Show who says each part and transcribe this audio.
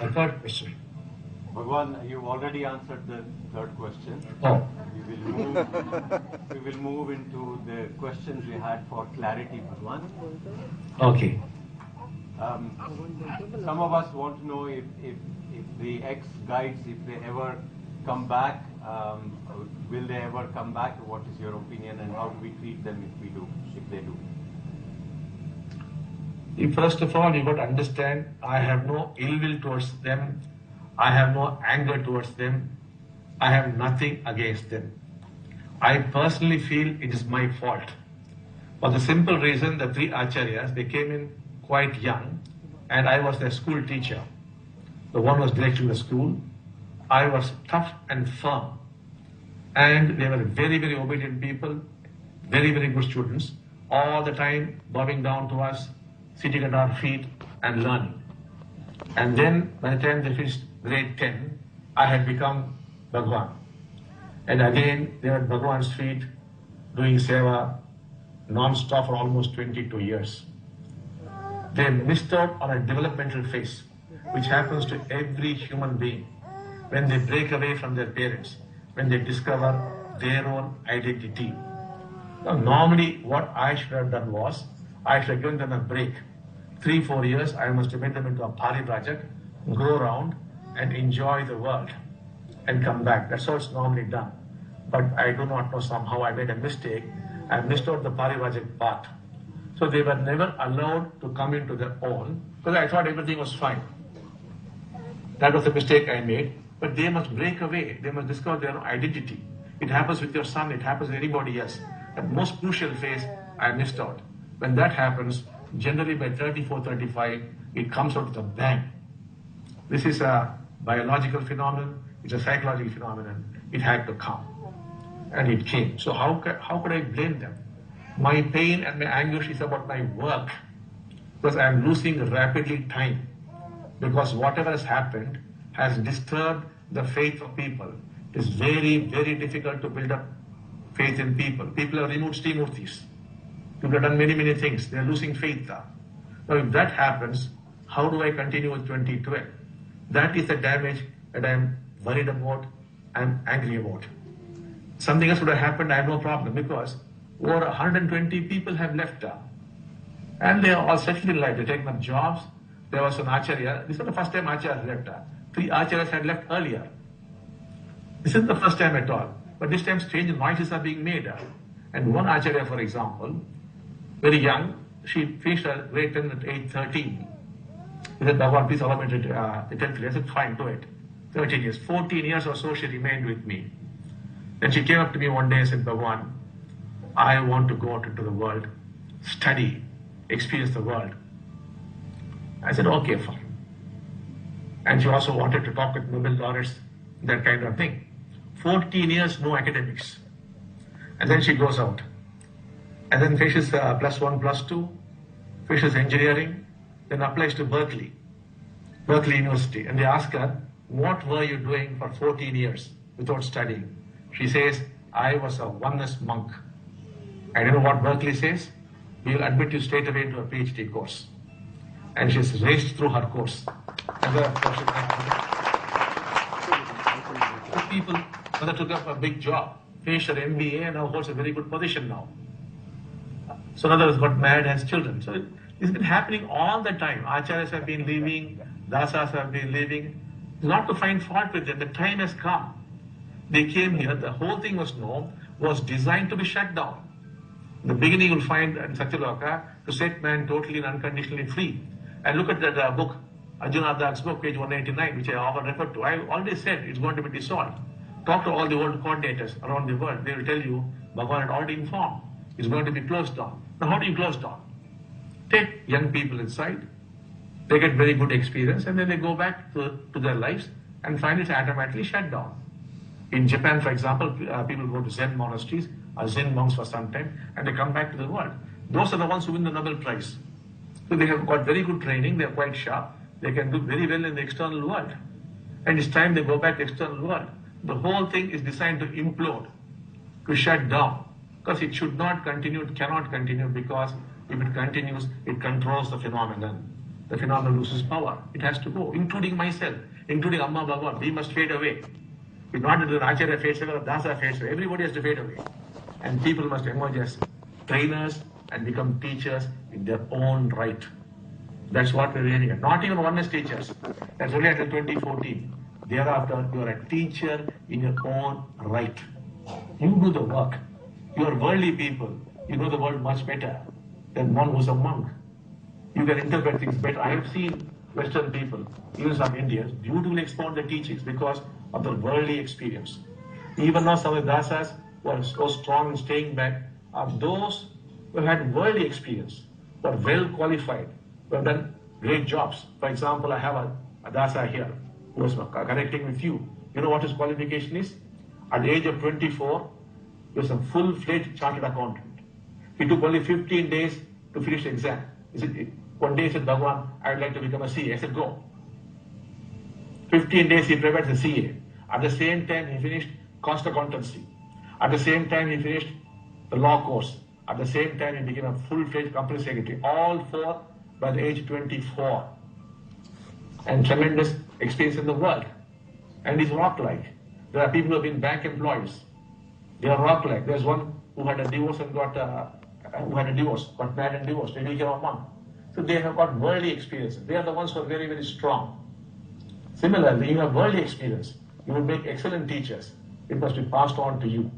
Speaker 1: A third question.
Speaker 2: Bhagavan, you've already answered the third question.
Speaker 1: Oh.
Speaker 2: We will move into the questions we had for clarity, Bhagavan.
Speaker 1: Okay.
Speaker 2: Some of us want to know if the ex-guides, if they ever come back, will they ever come back? What is your opinion, and how do we treat them if they do?
Speaker 1: First of all, you got to understand, I have no ill will towards them. I have no anger towards them. I have nothing against them. I personally feel it is my fault. For the simple reason, the three acharyas, they came in quite young, and I was their school teacher. The one was directing the school. I was tough and firm. And they were very, very obedient people, very, very good students, all the time bowing down to us, sitting at our feet and learning. And then by the time they finished grade 10, I had become Bhagavan. And again, they were at Bhagavan's feet, doing seva non-stop for almost 22 years. They missed out on a developmental phase, which happens to every human being when they break away from their parents, when they discover their own identity. Now, normally, what I should have done was, I should have given them a break. 3-4 years, I must have made them into a parivrajak, go around and enjoy the world and come back. That's how it's normally done. But I do not know, somehow I made a mistake. I missed out the parivrajak part. So they were never allowed to come into their own, because I thought everything was fine. That was the mistake I made. But they must break away. They must discover their own identity. It happens with your son. It happens with anybody else. The most crucial phase, I missed out. When that happens, generally by 34, 35, it comes out with a bang. This is a biological phenomenon. It's a psychological phenomenon. It had to come. And it came. So how could I blame them? My pain and my anguish is about my work. Because I am losing rapidly time. Because whatever has happened has disturbed the faith of people. It is very, very difficult to build up faith in people. People have removed Srimurtis. People have done many, many things. They are losing faith now. Now, if that happens, how do I continue with 2012? That is the damage that I am worried about, I am angry about. Something else would have happened, I have no problem, because over 120 people have left her. And they are all settled in life. They're taking up jobs. There was an acharya. This was the first time acharya left her. 3 acharyas had left earlier. This isn't the first time at all. But this time strange noises are being made. And one acharya, for example, very young, she finished her grade 10 at age 13. He said, Bhagavan, please allow me to the 10th year. I said, fine, do it. 13 years. 14 years or so she remained with me. Then she came up to me one day and said, Bhagavan, I want to go out into the world, study, experience the world. I said, okay, fine. And she also wanted to talk with Nobel laureates, that kind of thing. 14 years, no academics. And then she goes out. And then finishes +1, +2, finishes engineering, then applies to Berkeley University. And they ask her, what were you doing for 14 years without studying? She says, I was a oneness monk. And you know what Berkeley says? We will admit you straight away into a PhD course. And she's raced through her course. And there are people that took up a big job, finished her MBA, and now holds a very good position now. So another has got married, has children. So it's been happening all the time. Acharyas have been leaving, dasas have been leaving. It's not to find fault with them. The time has come. They came here. The whole thing was designed to be shut down. In the beginning, you'll find in Satyaloka to set man totally and unconditionally free. And look at that book, Arjuna Dak's book, page 189, which I often refer to. I already said it's going to be dissolved. Talk to all the old coordinators around the world. They will tell you, Bhagavan had already informed. It's going to be closed down. Now, how do you close down? Take young people inside. They get very good experience, and then they go back to their lives and find it automatically shut down. In Japan, for example, people go to Zen monasteries, are Zen monks for some time, and they come back to the world. Those are the ones who win the Nobel Prize. So they have got very good training, they are quite sharp, they can do very well in the external world. And it's time they go back to the external world. The whole thing is designed to implode, to shut down. Because it should not continue, it cannot continue, because if it continues, it controls the phenomenon. the phenomenon loses power. It has to go, including myself, including Amma Bhagavan. We must fade away. It's not that the Acharya fades away or Dasa fades away. Everybody has to fade away. And people must emerge as trainers and become teachers in their own right. That's what we're really at. Not even oneness teachers. That's only until 2014. Thereafter, you are a teacher in your own right. You do the work. You are worldly people. You know the world much better than one who's a monk. You can interpret things better. I have seen Western people, even some Indians, beautifully expound their teachings because of their worldly experience. Even now, some of the dasas who are so strong in staying back are those who have had worldly experience, who are well qualified, who have done great jobs. For example, I have a dasa here who was connecting with you. You know what his qualification is? At the age of 24, he was a full-fledged chartered accountant. He took only 15 days to finish the exam. One day he said, Bhagavan, I would like to become a CA. I said, go. 15 days he prepared as a CA. At the same time, he finished cost accountancy. At the same time, he finished the law course. At the same time, he became a full-fledged company secretary. All four by the age of 24. And tremendous experience in the world. And he's rock-like. There are people who have been bank employees. They are rock-like. There's one who had a divorce and got married and divorced. They became a monk. So they have got worldly experiences. They are the ones who are very, very strong. Similarly, you have worldly experience. You will make excellent teachers. It must be passed on to you.